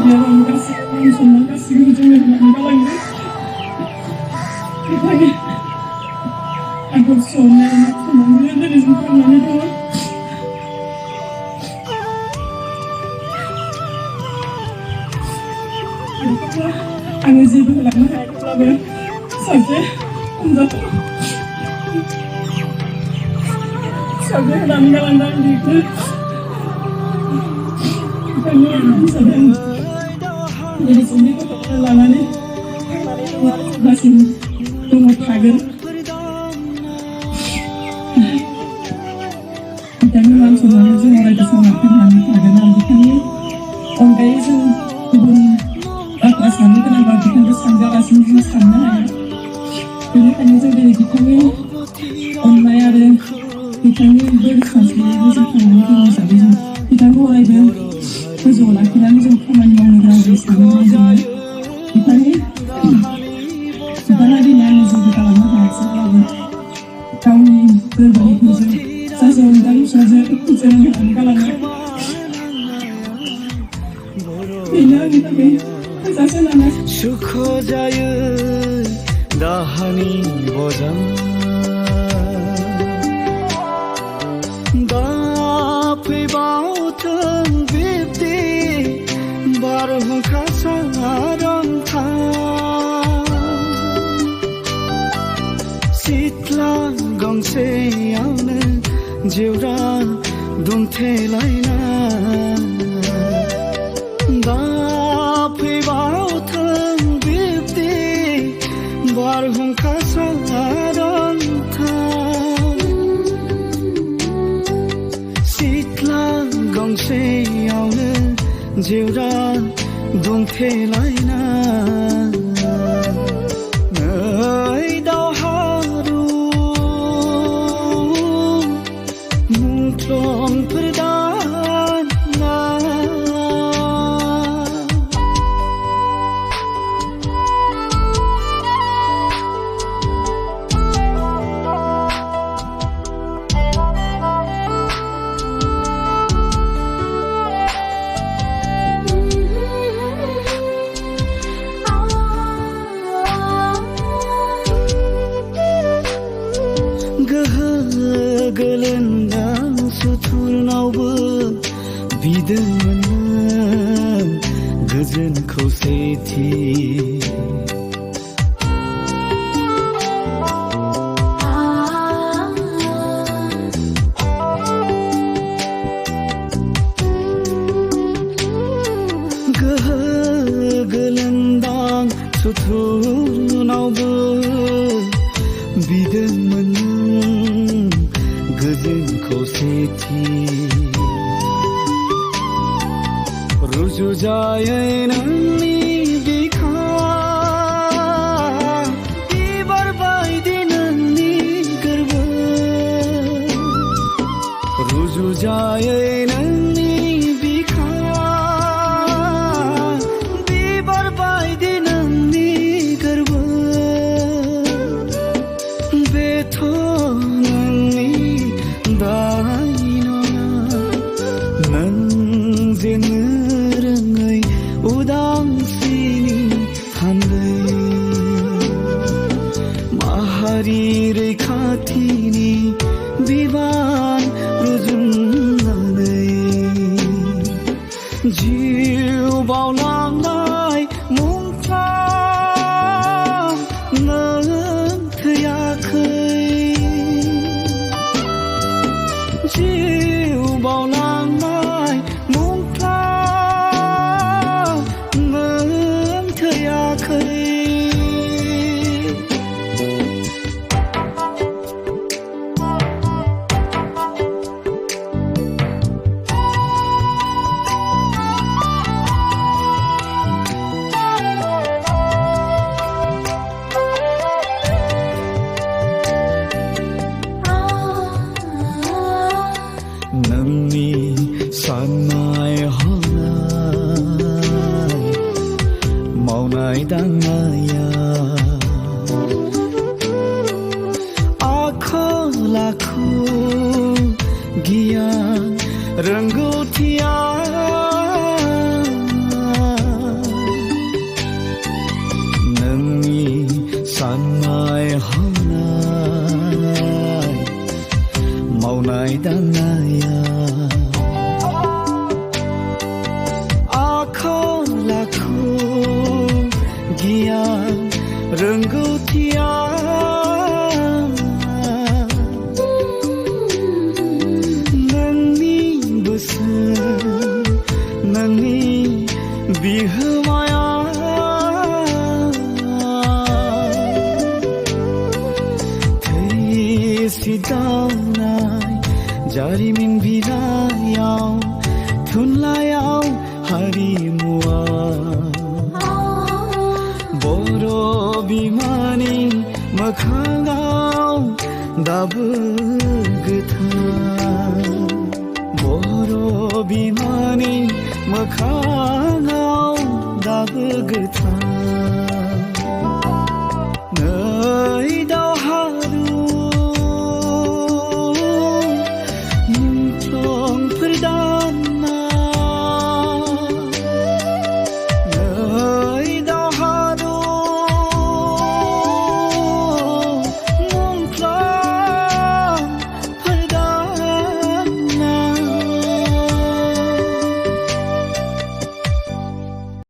여러분 가슴 정말 가슴이 좀 남가랑데 이상해 aku soalnya semuanya dari sempurna itu aku sih tuh lama lama saja untuk saja langgar gitu kami sedang jadi sini tuh lama nih masih tunggu kaget kami langsung aja mulai disematkan kami agar kami ongai जों गुबुन बाथ्रा साननो गोनांबा बिथांखौ सानजागासिनो जों साननो हाया बेनिखायनो जों दिनै बिथांनि अननाय आरो बिथांनि बोर सानस्रिनायखौ जों खालामनो गोनां हिसाबै जों बिथांखौ अरायबो गोजौआव लाखिनानै जों खामानि मावनो गोनां साननानै जोङो बिथाङा दिनै आंनि जेबो खालामनो हायाखैब्लाबो गावनि गोरबोनिफ्राय सासे अनजालि फिसाजो जोनोम होनानै गालांनाय बेनो आंनि थाखाय थोजासे नामा सुख जायो दाहानि बजा दा फैबावथों बिब्दि बारहुंखा सारन्थाय सिथ्ला गंसेयावनो जेवरा दुमथेलायना दा फैबावथों बिब्दि बारहुंखा सारन्थाय सिथ्ला गंसेयावनो जेवरा दुमथेलायना गोलोन्दां सुथुरनावबो बिदोंमोन गोजोन खौसेथि गोलोन्दां सुथुरनावबो बिदोंमोन गोजोन खौसेथि रुजुजायै नोंनि बिखा बिबार बायदि नोंनि गोरबो रुजुजायै नोंनि बिखा बिबार बायदि नोंनि गोरबो बेथ' माहारि रैखाथिनि बिबान रुजुननानै जिउ बावलांनाय मुंख्लं नों थैयाखै जिउ बावलांनाय मुंख्लं नों थैयाखै नोंनि साननाय हनाय मावनाय दांनाया आखल आखु गियान रोंगौथिया मावनाय दांनाया आखल आखु गियान रोंगौथिया नोंनि बोसोन नोंनि बिहोमाया सिदावनाय जारिमिन बिलाइयाव थुनलाइयाव हारिमुआ बर' बिमानि मोखाङाव दाबो गोथां बर' बिमानि मोखाङाव दाबो गोथां